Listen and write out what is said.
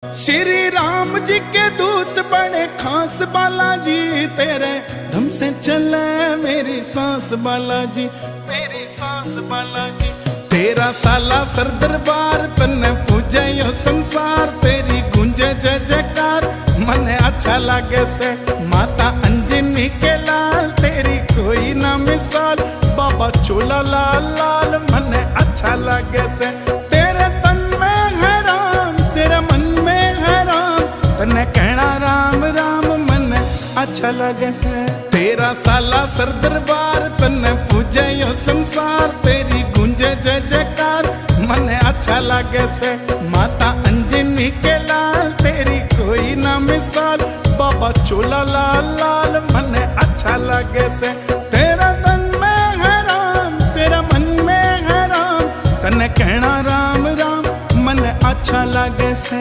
श्री राम जी के दूत बड़े खास बालाजी, तेरे धम से चले मेरी सांस बालाजी, मेरी सांस बालाजी। तेरा साला सर दरबार तन्ने पूजे यो संसार, तेरी गूंजे जय जयकार मने अच्छा लागे से। माता अंजनी के लाल तेरी कोई ना मिसाल, बाबा चोला लाल लाल मने अच्छा लागे से। तेरे तन में है राम तेरे मन में है राम, तन्ने कहना राम राम मने अच्छा लगे से। तेरा साला सर दरबार तन्ने पूजे यो संसार, तेरी गूंजे जय जयकार मने अच्छा लगे से। माता अंजनी के लाल तेरी कोई ना मिसाल, बाबा चोला लाल लाल मने अच्छा लगे से। तेरा तन में है राम तेरा मन में है राम, तन्ने कहना राम राम मने अच्छा लगे से।